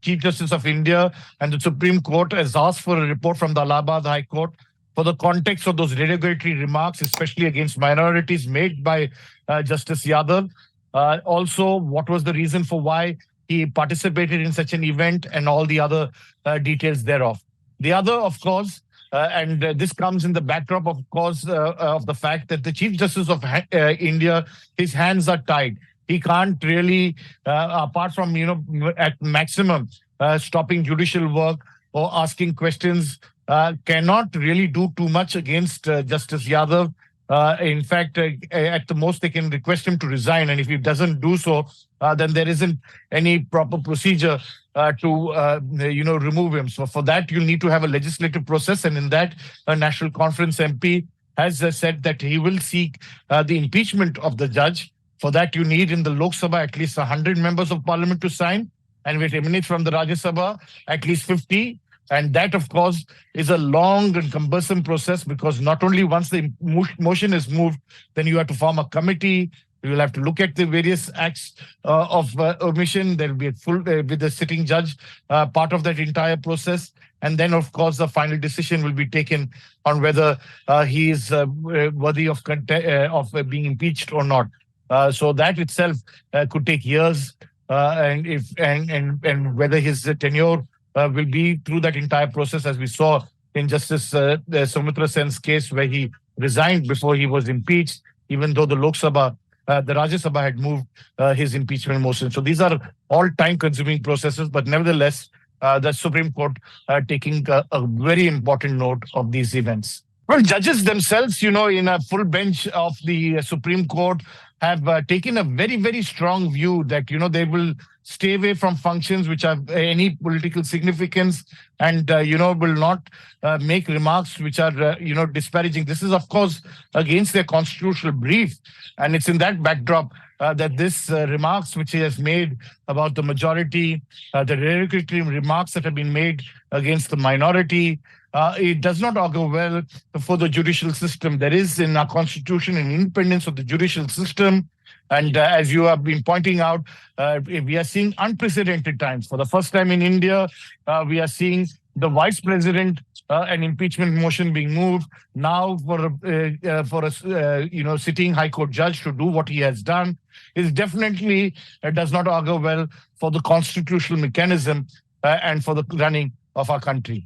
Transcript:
Chief Justice of India and the Supreme Court has asked for a report from the Allahabad High Court for the context of those derogatory remarks, especially against minorities made by Justice Yadav. Also, what was the reason for why he participated in such an event and all the other details thereof. The other, of course, and this comes in the backdrop, of course, of the fact that the Chief Justice of India, his hands are tied. He can't really, apart from, at maximum, stopping judicial work or asking questions, cannot really do too much against Justice Yadav. In fact, at the most, they can request him to resign. And if he doesn't do so, then there isn't any proper procedure to remove him. So for that, you'll need to have a legislative process. And in that, a National Conference MP has said that he will seek the impeachment of the judge. For that, you need in the Lok Sabha at least 100 members of parliament to sign. And if it emanates from the Rajya Sabha, at least 50. And that, of course, is a long and cumbersome process, because not only once the motion is moved, then you have to form a committee. You will have to look at the various acts of omission. There will be a full, with the sitting judge, part of that entire process. And then, of course, the final decision will be taken on whether he is worthy of being impeached or not. So that itself could take years, and whether his tenure will be through that entire process, as we saw in Justice Soumitra Sen's case, where he resigned before he was impeached, even though the Lok Sabha, the Rajya Sabha had moved his impeachment motion. So these are all time-consuming processes, but nevertheless, the Supreme Court taking a very important note of these events. Well, judges themselves, in a full bench of the Supreme Court have taken a very, very strong view that, they will stay away from functions which have any political significance and, will not make remarks which are, disparaging. This is, of course, against their constitutional brief. And it's in that backdrop that this remarks which he has made about the majority, the derogatory remarks that have been made against the minority, it does not augur well for the judicial system. There is in our constitution an independence of the judicial system. And as you have been pointing out, we are seeing unprecedented times. For the first time in India, we are seeing the vice president, an impeachment motion being moved now for a sitting high court judge to do what he has done. Is definitely does not augur well for the constitutional mechanism and for the running of our country.